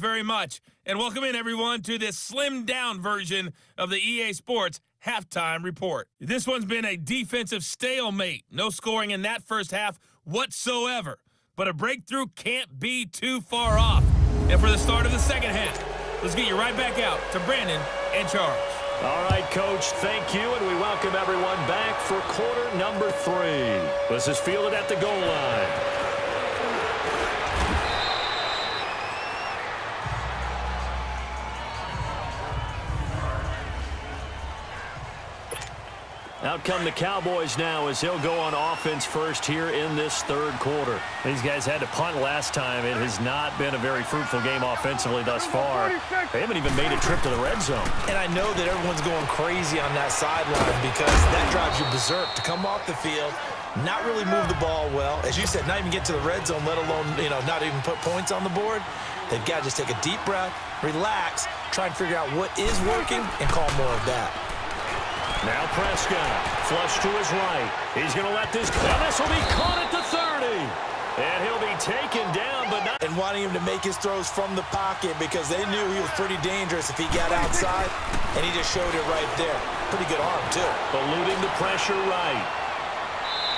very much. And welcome in, everyone, to this slimmed-down version of the EA Sports Halftime Report. This one's been a defensive stalemate. No scoring in that first half whatsoever. But a breakthrough can't be too far off. And for the start of the second half, let's get you right back out to Brandon and Charles. All right, Coach, thank you, and we welcome everyone back for quarter number 3. This is fielded at the goal line. Out come the Cowboys now as he'll go on offense first here in this third quarter. These guys had to punt last time. It has not been a very fruitful game offensively thus far. They haven't even made a trip to the red zone. And I know that everyone's going crazy on that sideline because that drives you berserk to come off the field, not really move the ball well. As you said, not even get to the red zone, let alone, not even put points on the board. They've got to just take a deep breath, relax, try and figure out what is working and call more of that. Now Prescott, flush to his right. He's going to let this go. This will be caught at the 30. And he'll be taken down, but not. And wanting him to make his throws from the pocket because they knew he was pretty dangerous if he got outside. And he just showed it right there. Pretty good arm, too. Eluding the pressure right.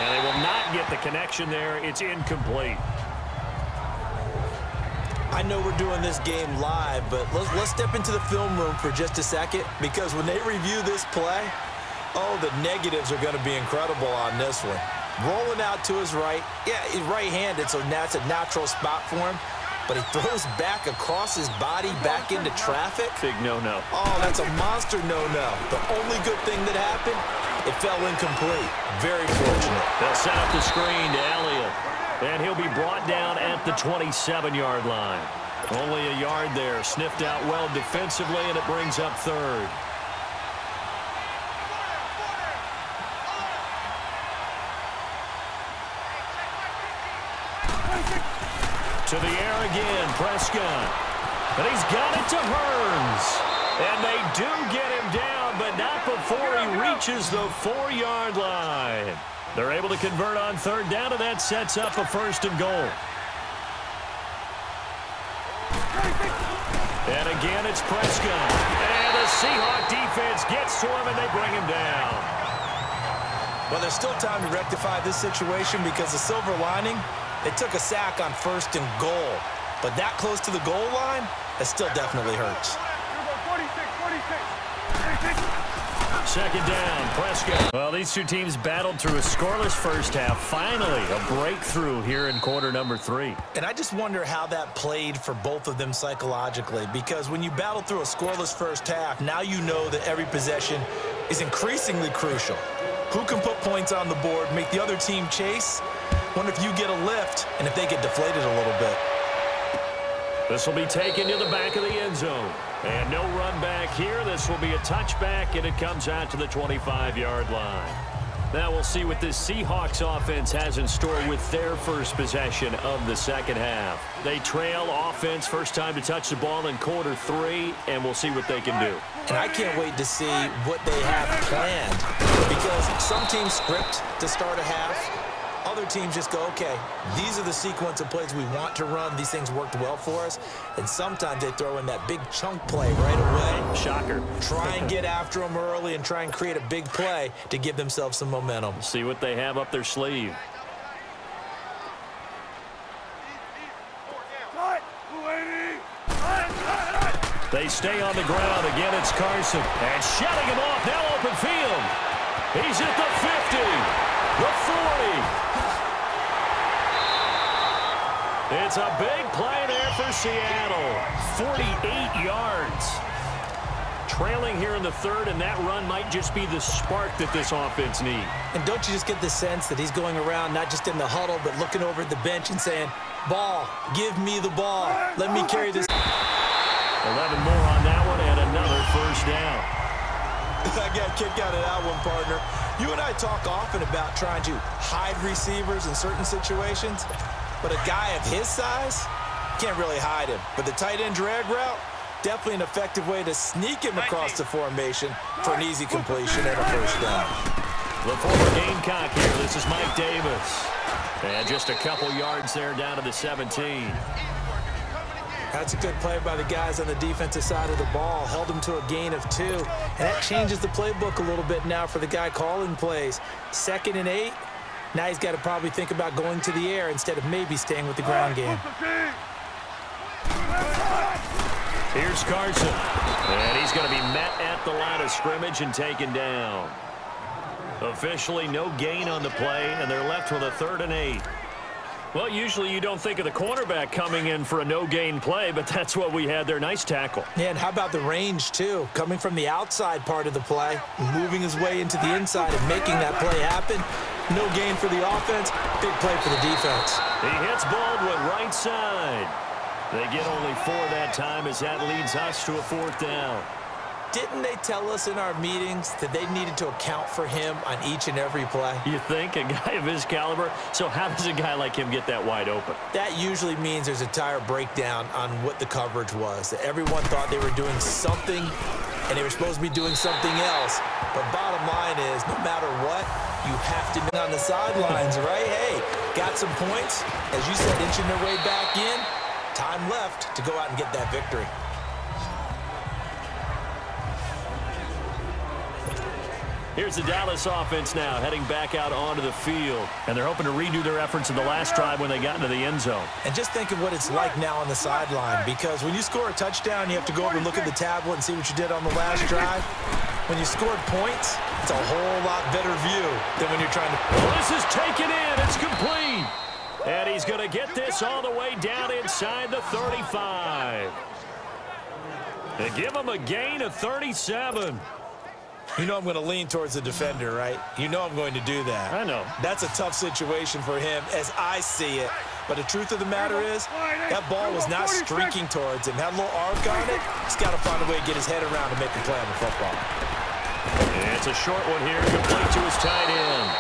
And they will not get the connection there. It's incomplete. I know we're doing this game live, but let's step into the film room for just a second because when they review this play, the negatives are going to be incredible on this one. Rolling out to his right. Yeah, he's right-handed, so that's a natural spot for him. But he throws back across his body back into traffic. Big no-no. Oh, that's a monster no-no. The only good thing that happened, it fell incomplete. Very fortunate. They'll set up the screen to Elliott. And he'll be brought down at the 27-yard line. Only a yard there. Sniffed out well defensively, and it brings up third. To the air again, Prescott. And he's got it to Hearns. And they do get him down, but not before he reaches the 4-yard line. They're able to convert on third down, and that sets up a first and goal. And again, it's Prescott. And the Seahawks defense gets to him, and they bring him down. Well, there's still time to rectify this situation because the silver lining, they took a sack on first and goal. But that close to the goal line, that still definitely hurts. Second down, Prescott. Well, these two teams battled through a scoreless first half. Finally, a breakthrough here in quarter number 3. And I just wonder how that played for both of them psychologically, because when you battle through a scoreless first half, now you know that every possession is increasingly crucial. Who can put points on the board, make the other team chase? Wonder if you get a lift and if they get deflated a little bit. This will be taken to the back of the end zone. And no run back here. This will be a touchback, and it comes out to the 25-yard line. Now we'll see what this Seahawks offense has in store with their first possession of the second half. They trail offense, first time to touch the ball in quarter 3, and we'll see what they can do. And I can't wait to see what they have planned because some teams script to start a half. Other teams just go, okay, these are the sequence of plays we want to run. These things worked well for us. And sometimes they throw in that big chunk play right away. Shocker. Try and get after them early and try and create a big play to give themselves some momentum. See what they have up their sleeve. They stay on the ground. Again, it's Carson. And shutting him off. Now open field. He's at the 50. The 40. It's a big play there for Seattle. 48 yards. Trailing here in the third, and that run might just be the spark that this offense needs. And don't you just get the sense that he's going around, not just in the huddle, but looking over at the bench and saying, ball, give me the ball. Let me carry this. 11 more on that one, and another first down. I got a kick out of that one, partner. You and I talk often about trying to hide receivers in certain situations. But a guy of his size, can't really hide him. But the tight end drag route, definitely an effective way to sneak him across the formation for an easy completion and a first down. The former Gamecock here. This is Mike Davis. And just a couple yards there down to the 17. That's a good play by the guys on the defensive side of the ball. Held them to a gain of 2. And that changes the playbook a little bit now for the guy calling plays. 2nd and 8. Now he's got to probably think about going to the air instead of maybe staying with the ground game. Here's Carson. And he's going to be met at the line of scrimmage and taken down. Officially no gain on the play, and they're left with a 3rd and 8. Well, usually you don't think of the cornerback coming in for a no-gain play, but that's what we had there. Nice tackle. Yeah, and how about the range, too? Coming from the outside part of the play, moving his way into the inside and making that play happen. No gain for the offense, big play for the defense. He hits Baldwin right side. They get only 4 that time as that leads us to a 4th down. Didn't they tell us in our meetings that they needed to account for him on each and every play? You think? A guy of his caliber? So how does a guy like him get that wide open? That usually means there's a tire breakdown on what the coverage was. That everyone thought they were doing something, and they were supposed to be doing something else. But bottom line is, no matter what, you have to be on the sidelines, right? Hey, got some points. As you said, inching their way back in. Time left to go out and get that victory. Here's the Dallas offense now, heading back out onto the field. And they're hoping to redo their efforts in the last drive when they got into the end zone. And just think of what it's like now on the sideline, because when you score a touchdown, you have to go over and look at the tablet and see what you did on the last drive. When you scored points, it's a whole lot better view than when you're trying to... Well, this is taken in. It's complete. And he's going to get this all the way down inside the 35. And give him a gain of 37. You know I'm going to lean towards the defender, right? You know I'm going to do that. I know. That's a tough situation for him as I see it. But the truth of the matter is, that ball was not streaking towards him. Had a little arc on it. He's got to find a way to get his head around and make a play on the football. And it's a short one here, complete to his tight end.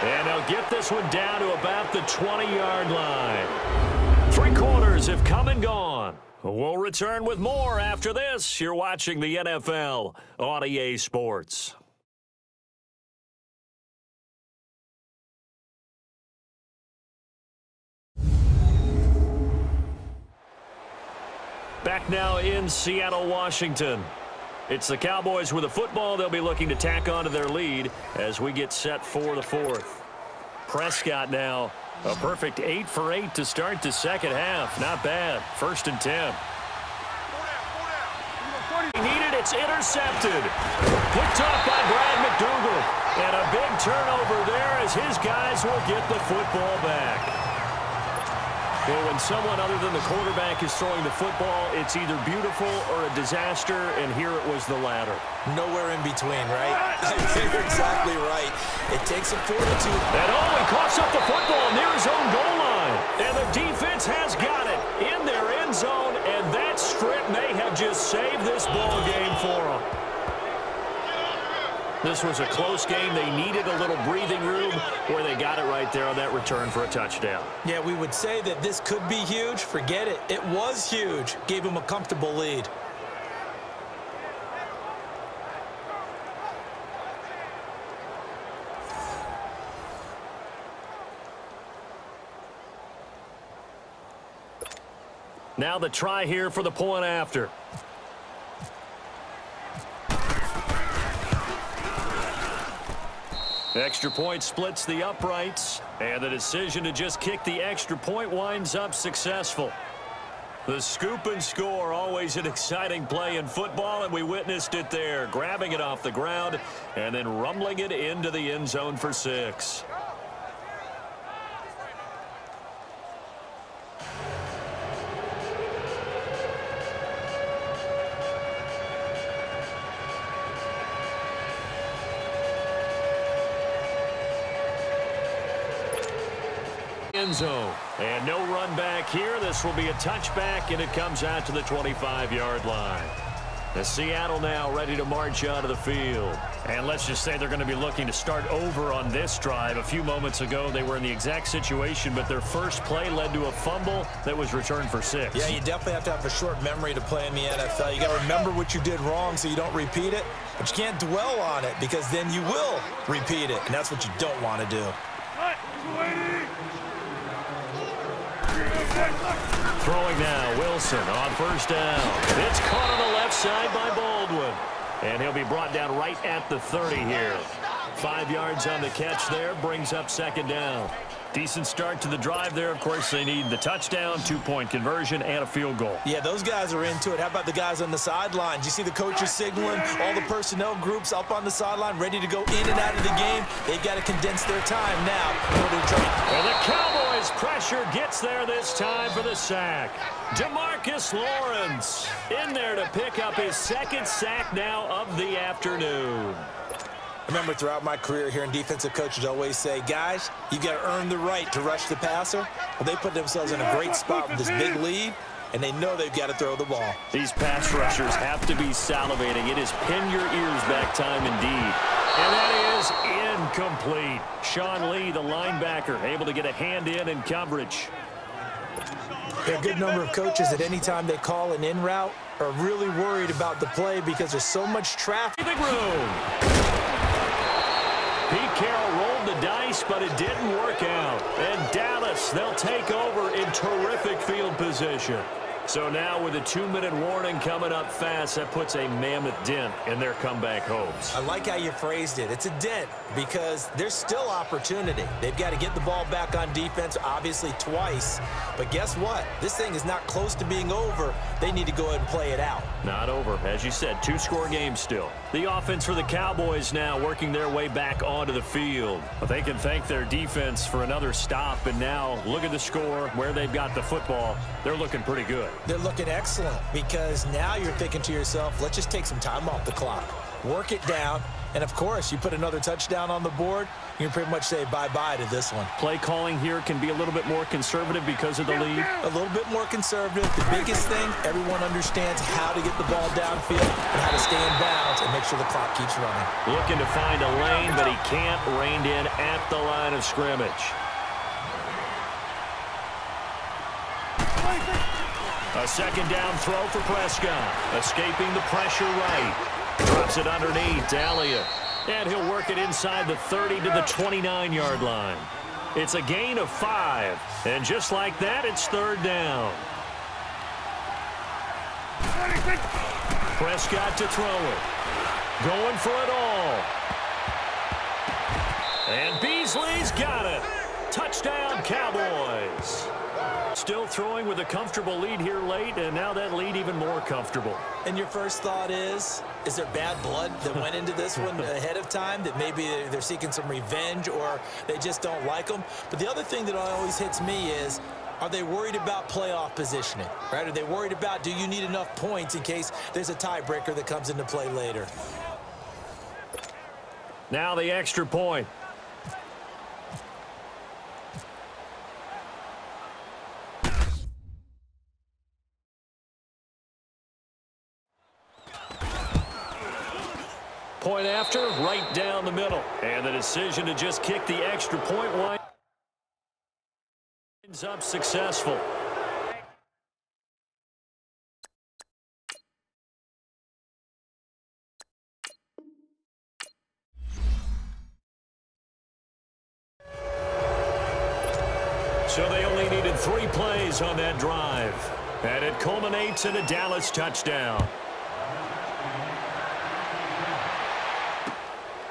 And they'll get this one down to about the 20-yard line. 3 quarters have come and gone. We'll return with more after this. You're watching the NFL on EA Sports. Back now in Seattle, Washington. It's the Cowboys with the football. They'll be looking to tack on to their lead as we get set for the 4th. Prescott now. A perfect 8 for 8 to start the second half. Not bad. 1st and 10. Needed, it's intercepted. Picked off by Brad McDougal. And a big turnover there as his guys will get the football back. Well, when someone other than the quarterback is throwing the football, it's either beautiful or a disaster, and here it was the latter. Nowhere in between, right? I think you're exactly right. It takes some fortitude. And he coughs up the football near his own goal line. And the defense has got it in their end zone, and that strip may have just saved this ball game for them. This was a close game. They needed a little breathing room where they got it right there on that return for a touchdown. Yeah, we would say that this could be huge. Forget it. It was huge. Gave them a comfortable lead. Now the try here for the point after. Extra point splits the uprights, and the decision to just kick the extra point winds up successful. The scoop and score, always an exciting play in football, and we witnessed it there, grabbing it off the ground and then rumbling it into the end zone for 6. End zone. And no run back here. This will be a touchback, and it comes out to the 25-yard line. The Seattle now ready to march out of the field. And let's just say they're going to be looking to start over on this drive. A few moments ago, they were in the exact situation, but their first play led to a fumble that was returned for 6. Yeah, you definitely have to have a short memory to play in the NFL. You got to remember what you did wrong so you don't repeat it, but you can't dwell on it because then you will repeat it, and that's what you don't want to do. Throwing now, Wilson on first down. It's caught on the left side by Baldwin. And he'll be brought down right at the 30 here. 5 yards on the catch there, brings up second down. Decent start to the drive there. Of course, they need the touchdown, 2-point conversion, and a field goal. Yeah, those guys are into it. How about the guys on the sidelines? You see the coaches signaling, all the personnel groups up on the sideline, ready to go in and out of the game. They've got to condense their time now in order to try. And the Cowboys pressure gets there this time for the sack. DeMarcus Lawrence in there to pick up his second sack now of the afternoon. I remember throughout my career hearing defensive coaches always say, guys, you got to earn the right to rush the passer. Well, they put themselves in a great spot with this big lead, and they know they've got to throw the ball. These pass rushers have to be salivating. It is pin your ears back time indeed. And that is incomplete. Sean Lee, the linebacker, able to get a hand in coverage. There are a good number of coaches that any time they call an in route are really worried about the play because there's so much traffic. Big room. Pete Carroll rolled the dice, but it didn't work out. And Dallas, they'll take over in terrific field position. So now with a 2-minute warning coming up fast, that puts a mammoth dent in their comeback hopes. I like how you phrased it. It's a dent because there's still opportunity. They've got to get the ball back on defense, obviously twice. But guess what? This thing is not close to being over. They need to go ahead and play it out. Not over. As you said, 2-score game still. The offense for the Cowboys now working their way back onto the field. But they can thank their defense for another stop. And now look at the score, where they've got the football. They're looking pretty good. They're looking excellent because now you're thinking to yourself, let's just take some time off the clock. Work it down. And, of course, you put another touchdown on the board, you can pretty much say bye-bye to this one. Play calling here can be a little bit more conservative because of the lead. A little bit more conservative. The biggest thing, everyone understands how to get the ball downfield and how to stay in bounds and make sure the clock keeps running. Looking to find a lane, but he can't. Reined in at the line of scrimmage. A second down throw for Prescott. Escaping the pressure right. Drops it underneath. Elliott. And he'll work it inside the 30 to the 29-yard line. It's a gain of 5. And just like that, it's third down. Prescott to throw it. Going for it all. And Beasley's got it. Touchdown, Cowboys. Still throwing with a comfortable lead here late, and now that lead even more comfortable. And your first thought is there bad blood that went into this one ahead of time, that maybe they're seeking some revenge or they just don't like them? But the other thing that always hits me is, are they worried about playoff positioning, right? Are they worried about, do you need enough points in case there's a tiebreaker that comes into play later? Now the extra point. Point after, right down the middle. And the decision to just kick the extra point winds up successful. So they only needed 3 plays on that drive. And it culminates in a Dallas touchdown.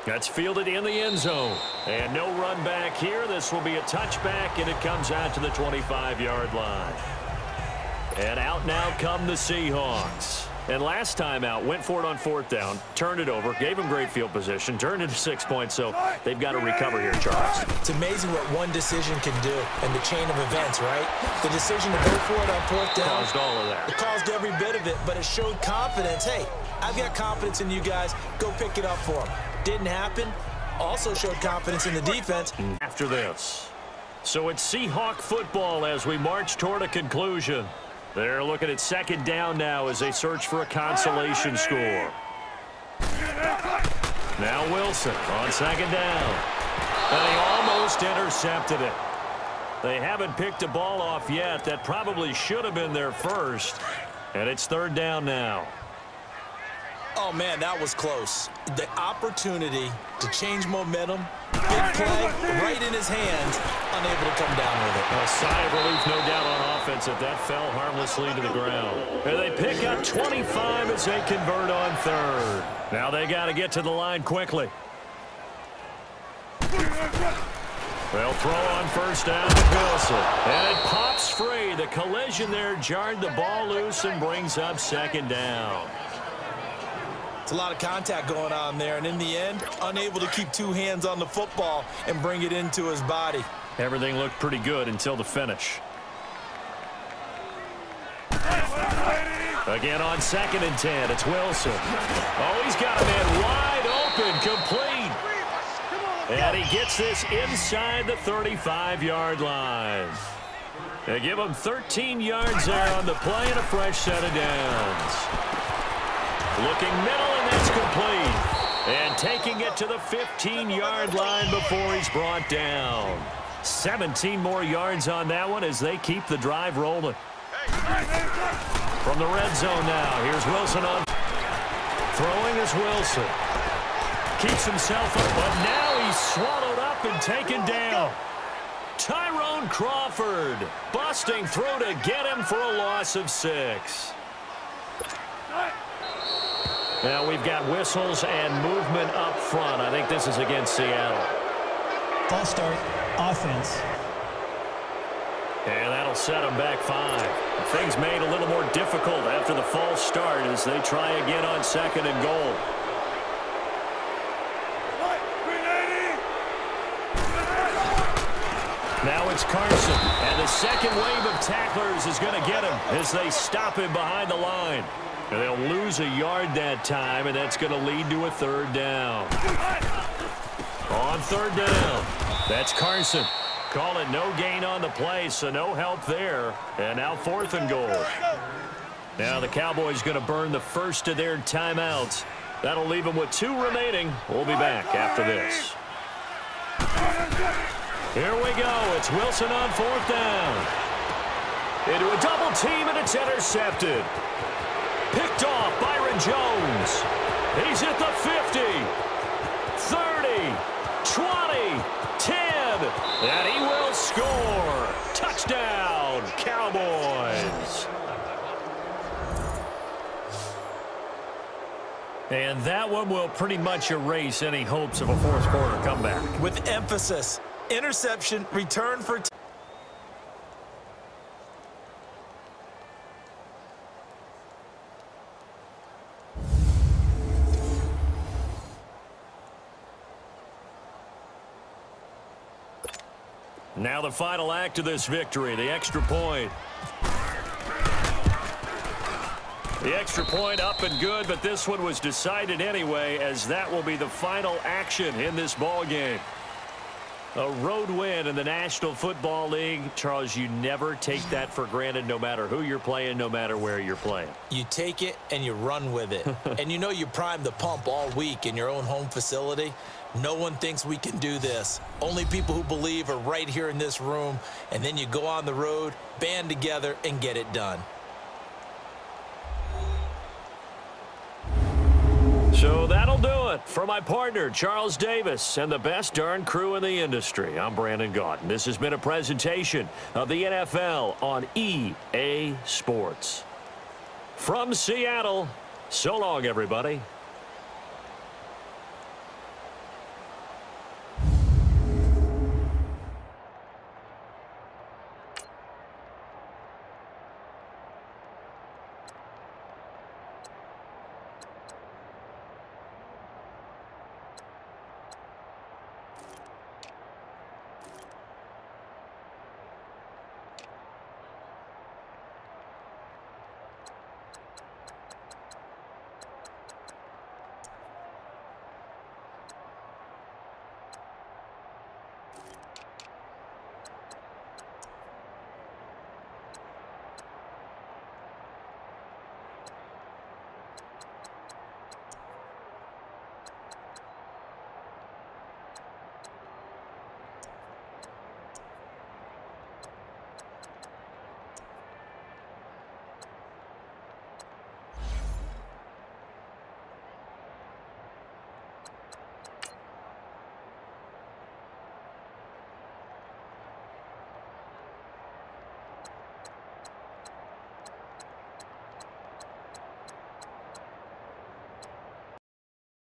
That's fielded in the end zone. And no run back here. This will be a touchback, and it comes out to the 25-yard line. And out now come the Seahawks. And last time out, went for it on 4th down, turned it over, gave him great field position, turned it to 6 points, so they've got to recover here, Charles. It's amazing what one decision can do in the chain of events, right? The decision to go for it on 4th down. Caused all of that. It caused every bit of it, but it showed confidence. Hey, I've got confidence in you guys. Go pick it up for them. Didn't happen. Also showed confidence in the defense. After this. So it's Seahawk football as we march toward a conclusion. They're looking at second down now as they search for a consolation score. Now Wilson on second down. And he almost intercepted it. They haven't picked a ball off yet. That probably should have been their first. And it's third down now. Oh, man, that was close. The opportunity to change momentum, big play right in his hands, unable to come down with it. A sigh of relief, no doubt, on offense that fell harmlessly to the ground. And they pick up 25 as they convert on third. Now they got to get to the line quickly. They'll throw on first down to Wilson. And it pops free. The collision there jarred the ball loose and brings up second down. It's a lot of contact going on there, and in the end, unable to keep two hands on the football and bring it into his body. Everything looked pretty good until the finish. Again on 2nd and 10, it's Wilson. Oh, he's got a man wide open, complete. And he gets this inside the 35-yard line. They give him 13 yards there on the play and a fresh set of downs. Looking middle, and that's complete. And taking it to the 15-yard line before he's brought down. 17 more yards on that one as they keep the drive rolling. From the red zone now, here's Wilson on. Throwing is Wilson. Keeps himself up, but now he's swallowed up and taken down. Tyrone Crawford busting through to get him for a loss of 6. Now we've got whistles and movement up front. I think this is against Seattle. False start, offense. And that'll set them back 5. Things made a little more difficult after the false start as they try again on 2nd and goal. Now it's Carson, and the second wave of tacklers is going to get him as they stop him behind the line. And they'll lose a yard that time, and that's going to lead to a 3rd down. On 3rd down, that's Carson. Call it no gain on the play, so no help there. And now 4th and goal. Now the Cowboys going to burn the first of their timeouts. That'll leave them with 2 remaining. We'll be back after this. Here we go. It's Wilson on 4th down. Into a double team, and it's intercepted. Picked off Byron Jones. He's at the 50, 30, 20, 10, and he will score. Touchdown, Cowboys. And that one will pretty much erase any hopes of a 4th quarter comeback. With emphasis. Interception, return for... Now the final act of this victory, the extra point. The extra point up and good, but this one was decided anyway, as that will be the final action in this ball game. A road win in the National Football League. Charles, you never take that for granted, no matter who you're playing, no matter where you're playing. You take it and you run with it. And you know you primed the pump all week in your own home facility. No one thinks we can do this. Only people who believe are right here in this room. And then you go on the road, band together, and get it done. So that'll do it for my partner, Charles Davis, and the best darn crew in the industry. I'm Brandon Gaudin. This has been a presentation of the NFL on EA Sports. From Seattle, so long, everybody.